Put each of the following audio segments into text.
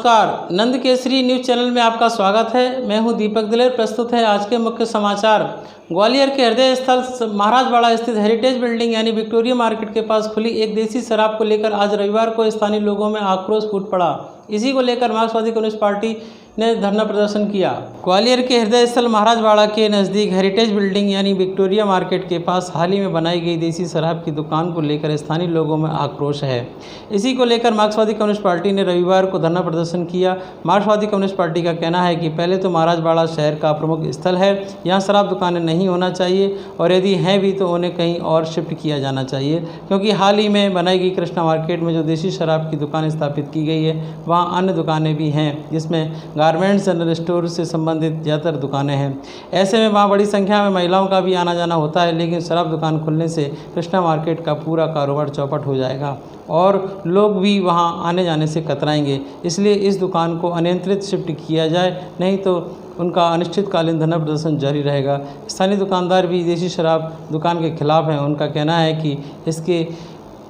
नमस्कार, नंद Kesari news channel में आपका स्वागत है। मैं हूं दीपक दिलेर। प्रस्तुत है आज के मुख्य समाचार। ग्वालियर के हृदय स्थल महाराजवाड़ा स्थित हेरिटेज बिल्डिंग यानी विक्टोरिया मार्केट के पास खुली एक देसी शराब को लेकर आज रविवार को स्थानीय लोगों में आक्रोश फूट पड़ा। इसी को लेकर मार्क्सवादी कम्युनिस्ट पार्टी ने धरना प्रदर्शन किया। ग्वालियर के हृदय स्थल महाराजवाड़ा के नज़दीक हेरिटेज बिल्डिंग यानी विक्टोरिया मार्केट के पास हाल ही में बनाई गई देसी शराब की दुकान को लेकर स्थानीय लोगों में आक्रोश है। इसी को लेकर मार्क्सवादी कम्युनिस्ट पार्टी ने रविवार को धरना प्रदर्शन किया। मार्क्सवादी कम्युनिस्ट पार्टी का कहना है कि पहले तो महाराजवाड़ा शहर का प्रमुख स्थल है, यहाँ शराब दुकानें नहीं होना चाहिए और यदि हैं भी तो उन्हें कहीं और शिफ्ट किया जाना चाहिए, क्योंकि हाल ही में बनाई गई कृष्णा मार्केट में जो देसी शराब की दुकान स्थापित की गई है वहाँ अन्य दुकानें भी हैं, जिसमें गारमेंट्स जनरल स्टोर से संबंधित ज़्यादातर दुकानें हैं। ऐसे में वहाँ बड़ी संख्या में महिलाओं का भी आना जाना होता है, लेकिन शराब दुकान खुलने से कृष्णा मार्केट का पूरा कारोबार चौपट हो जाएगा और लोग भी वहाँ आने जाने से कतराएंगे। इसलिए इस दुकान को अनियंत्रित शिफ्ट किया जाए, नहीं तो उनका अनिश्चितकालीन धरना प्रदर्शन जारी रहेगा। स्थानीय दुकानदार भी देसी शराब दुकान के खिलाफ हैं। उनका कहना है कि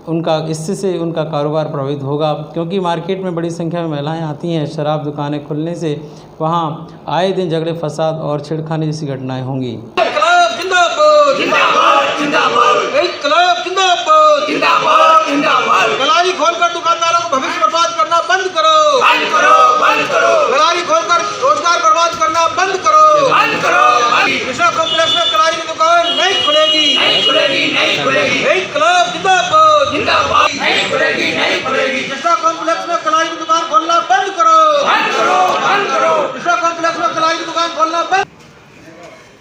इससे उनका कारोबार प्रभावित होगा, क्योंकि मार्केट में बड़ी संख्या में महिलाएं आती हैं। शराब दुकानें खुलने से वहां आए दिन झगड़े, फसाद और छेड़खानी जैसी घटनाएं होंगी। गलारी खोलकर दुकानदारों को भविष्य बर्बाद करना बंद करो, बंद करो, बंद करो। गलारी खोलकर रोजगार बर्बाद करना बंद करो, बंद करो। कृष्णा कॉम्प्लेक्स में गलारी की दुकान नहीं खुलेगी, नहीं खुलेगी, नहीं खुलेगी। इंकलाब जिंदाबाद, जिंदाबाद। नहीं खुलेगी, नहीं खुलेगी। कृष्णा कॉम्प्लेक्स में गलारी की दुकान खोलना बंद करो, बंद करो, बंद करो। कृष्णा कॉम्प्लेक्स में गलारी की दुकान खोलना बंद।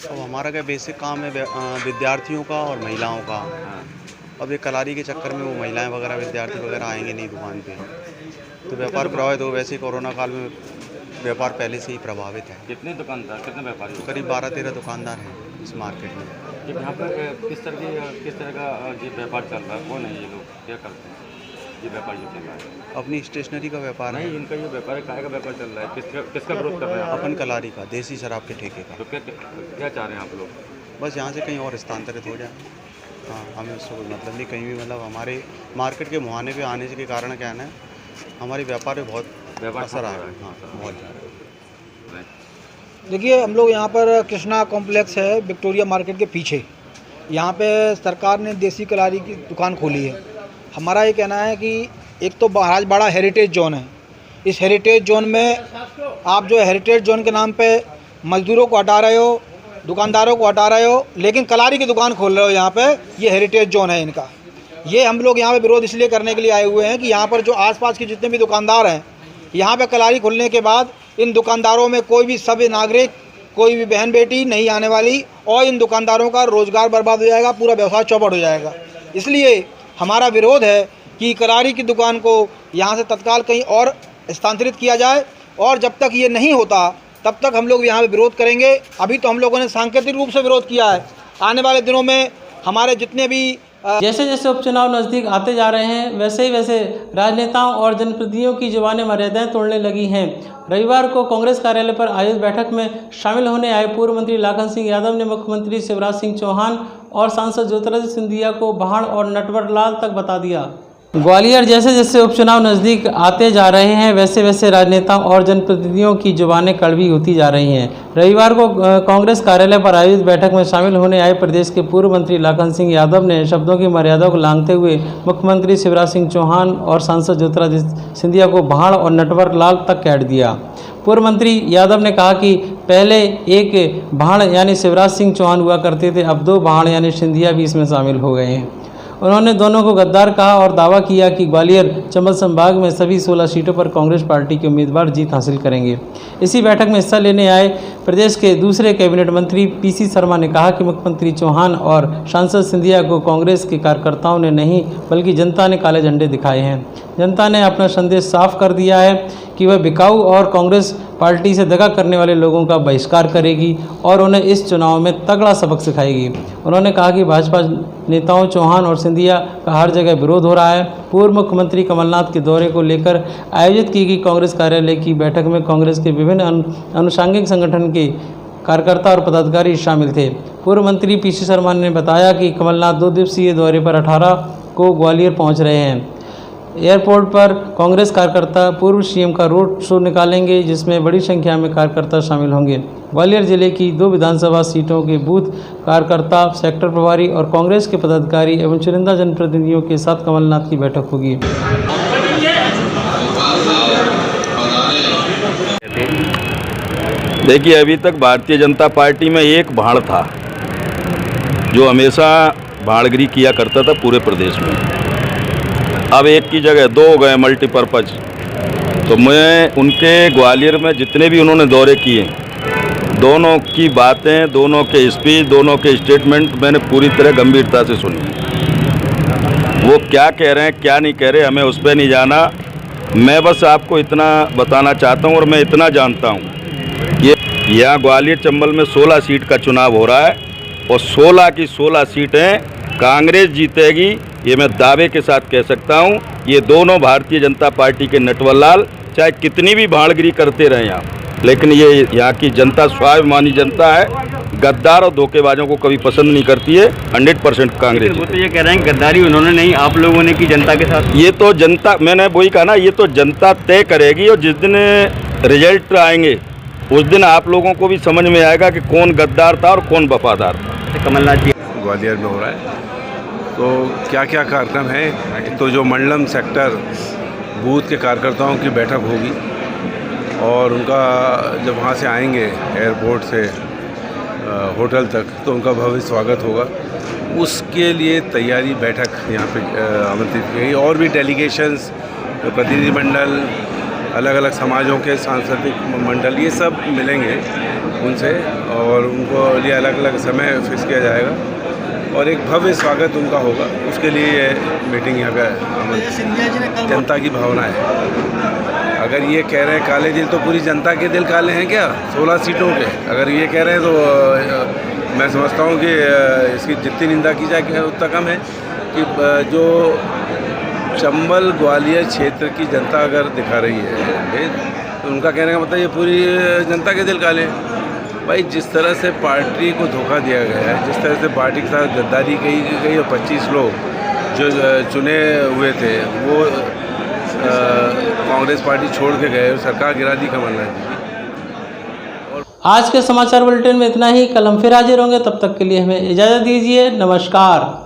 अब हमारा क्या बेसिक काम है विद्यार्थियों का और महिलाओं का। अब ये कलारी के चक्कर में वो महिलाएं वगैरह विद्यार्थी वगैरह आएंगे नहीं दुकान पे, तो व्यापार प्रभावित हो। वैसे कोरोना काल में व्यापार पहले से ही प्रभावित है। कितने दुकानदार, कितने व्यापारी? करीब 12-13 दुकानदार हैं इस मार्केट में। यहाँ पर किस तरह का ये व्यापार चल रहा है? कौन है ये लोग, क्या करते हैं ये व्यापार जो चल रहा है? अपनी स्टेशनरी का व्यापार नहीं, है। इनका ये व्यापार काय का व्यापार चल रहा है? किसका विरोध कर रहे हैं? अपन कलारी का, देसी शराब के ठेके का। तो क्या चाह रहे हैं आप लोग? बस यहाँ से कहीं और स्थानांतरित हो जाए। हाँ, हमें उससे कोई मतलब नहीं। कहीं भी मतलब हमारे मार्केट के मुहाने पे आने के कारण क्या है ना, हमारे व्यापार में बहुत असर आ रहा है। हाँ, बहुत ज़्यादा। देखिए, हम लोग यहाँ पर कृष्णा कॉम्प्लेक्स है विक्टोरिया मार्केट के पीछे, यहाँ पे सरकार ने देसी कलारी की दुकान खोली है। हमारा ये कहना है कि एक तो महाराजवाड़ा हेरिटेज जोन है, इस हेरिटेज जोन में आप जो हेरिटेज जोन के नाम पे मजदूरों को हटा रहे हो, दुकानदारों को हटा रहे हो, लेकिन कलारी की दुकान खोल रहे हो यहाँ पे। ये हेरिटेज जोन है इनका। ये हम लोग यहाँ पे विरोध इसलिए करने के लिए आए हुए हैं कि यहाँ पर जो आसपास के जितने भी दुकानदार हैं, यहाँ पे कलारी खुलने के बाद इन दुकानदारों में कोई भी सभ्य नागरिक, कोई भी बहन बेटी नहीं आने वाली और इन दुकानदारों का रोजगार बर्बाद हो जाएगा, पूरा व्यवसाय चौपट हो जाएगा। इसलिए हमारा विरोध है कि कलारी की दुकान को यहाँ से तत्काल कहीं और स्थानांतरित किया जाए, और जब तक ये नहीं होता तब तक हम लोग यहाँ पे विरोध करेंगे। अभी तो हम लोगों ने सांकेतिक रूप से विरोध किया है। आने वाले दिनों में हमारे जितने भी जैसे जैसे उपचुनाव नज़दीक आते जा रहे हैं, वैसे ही वैसे राजनेताओं और जनप्रतिनिधियों की जुबानें मर्यादाएं तोड़ने लगी हैं। रविवार को कांग्रेस कार्यालय पर आयोजित बैठक में शामिल होने आए पूर्व मंत्री लाखन सिंह यादव ने मुख्यमंत्री शिवराज सिंह चौहान और सांसद ज्योतिरादित्य सिंधिया को भाड़ और नटवरलाल तक बता दिया। ग्वालियर जैसे जैसे उपचुनाव नज़दीक आते जा रहे हैं, वैसे वैसे राजनेताओं और जनप्रतिनिधियों की जुबानें कड़वी होती जा रही हैं। रविवार को कांग्रेस कार्यालय पर आयोजित बैठक में शामिल होने आए प्रदेश के पूर्व मंत्री लाखन सिंह यादव ने शब्दों की मर्यादा को लांघते हुए मुख्यमंत्री शिवराज सिंह चौहान और सांसद ज्योतिरादित्य सिंधिया को भाड़ और नटवरलाल तक कैद दिया। पूर्व मंत्री यादव ने कहा कि पहले एक भाड़ यानी शिवराज सिंह चौहान हुआ करते थे, अब 2 भाड़ यानी सिंधिया भी इसमें शामिल हो गए हैं। उन्होंने दोनों को गद्दार कहा और दावा किया कि ग्वालियर चंबल संभाग में सभी 16 सीटों पर कांग्रेस पार्टी के उम्मीदवार जीत हासिल करेंगे। इसी बैठक में हिस्सा लेने आए प्रदेश के दूसरे कैबिनेट मंत्री पीसी शर्मा ने कहा कि मुख्यमंत्री चौहान और सांसद सिंधिया को कांग्रेस के कार्यकर्ताओं ने नहीं बल्कि जनता ने काले झंडे दिखाए हैं। जनता ने अपना संदेश साफ कर दिया है कि वह बिकाऊ और कांग्रेस पार्टी से दगा करने वाले लोगों का बहिष्कार करेगी और उन्हें इस चुनाव में तगड़ा सबक सिखाएगी। उन्होंने कहा कि भाजपा नेताओं चौहान और सिंधिया का हर जगह विरोध हो रहा है। पूर्व मुख्यमंत्री कमलनाथ के दौरे को लेकर आयोजित की गई कांग्रेस कार्यालय की बैठक में कांग्रेस के विभिन्न अनुषंगिक संगठन के कार्यकर्ता और पदाधिकारी शामिल थे। पूर्व मंत्री पीसी शर्मा ने बताया कि कमलनाथ 2 दिवसीय दौरे पर 18 को ग्वालियर पहुंच रहे हैं। एयरपोर्ट पर कांग्रेस कार्यकर्ता पूर्व सीएम का रोड शो निकालेंगे, जिसमें बड़ी संख्या में कार्यकर्ता शामिल होंगे। ग्वालियर जिले की 2 विधानसभा सीटों के बूथ कार्यकर्ता, सेक्टर प्रभारी और कांग्रेस के पदाधिकारी एवं चुनिंदा जनप्रतिनिधियों के साथ कमलनाथ की बैठक होगी। देखिए, अभी तक भारतीय जनता पार्टी में एक भाड़ था जो हमेशा भाड़गिरी किया करता था पूरे प्रदेश में। अब एक की जगह 2 हो गए मल्टीपर्पज़। तो मैं उनके ग्वालियर में जितने भी उन्होंने दौरे किए, दोनों की बातें, दोनों के स्पीच, दोनों के स्टेटमेंट मैंने पूरी तरह गंभीरता से सुनी। वो क्या कह रहे हैं, क्या नहीं कह रहे, हमें उस पर नहीं जाना। मैं बस आपको इतना बताना चाहता हूँ और मैं इतना जानता हूँ कि यहाँ ग्वालियर चंबल में 16 सीट का चुनाव हो रहा है और 16 की 16 सीटें कांग्रेस जीतेगी, ये मैं दावे के साथ कह सकता हूँ। ये दोनों भारतीय जनता पार्टी के नटवर लाल चाहे कितनी भी भाड़गिरी करते रहे यहाँ, लेकिन ये यहाँ की जनता स्वाभिमानी जनता है, गद्दार और धोखेबाजों को कभी पसंद नहीं करती है। 100% कांग्रेस। वो तो ये कह रहे हैं गद्दारी उन्होंने नहीं, आप लोगों ने की जनता के साथ। ये तो जनता, मैंने वही कहा ना, ये तो जनता तय करेगी और जिस दिन रिजल्ट आएंगे उस दिन आप लोगों को भी समझ में आएगा कि कौन गद्दार था और कौन वफादार था। कमलनाथ जी ग्वालियर में हो रहा है, तो क्या क्या कार्यक्रम है। एक तो जो मंडलम सेक्टर बूथ के कार्यकर्ताओं की बैठक होगी और उनका जब वहाँ से आएंगे एयरपोर्ट से होटल तक तो उनका भव्य स्वागत होगा। उसके लिए तैयारी बैठक यहाँ पे आमंत्रित की गई। और भी डेलीगेशंस, प्रतिनिधिमंडल, अलग अलग समाजों के सांस्कृतिक मंडल, ये सब मिलेंगे उनसे और उनको लिए अलग अलग समय फिक्स किया जाएगा और एक भव्य स्वागत उनका होगा। उसके लिए ये मीटिंग यहाँ पे जनता की भावना है। अगर ये कह रहे हैं काले दिल, तो पूरी जनता के दिल काले हैं क्या 16 सीटों के? अगर ये कह रहे हैं तो मैं समझता हूँ कि इसकी जितनी निंदा की जाए उतना कम है। कि जो चंबल ग्वालियर क्षेत्र की जनता अगर दिखा रही है तो उनका कहने का मतलब ये पूरी जनता के दिल काले हैं। भाई, जिस तरह से पार्टी को धोखा दिया गया है, जिस तरह से पार्टी के साथ गद्दारी की गई और 25 लोग जो चुने हुए थे वो कांग्रेस पार्टी छोड़ के गए और सरकार गिरा दी कमलनाथ जी। आज के समाचार बुलेटिन में इतना ही। कल हम फिर हाजिर होंगे, तब तक के लिए हमें इजाज़त दीजिए। नमस्कार।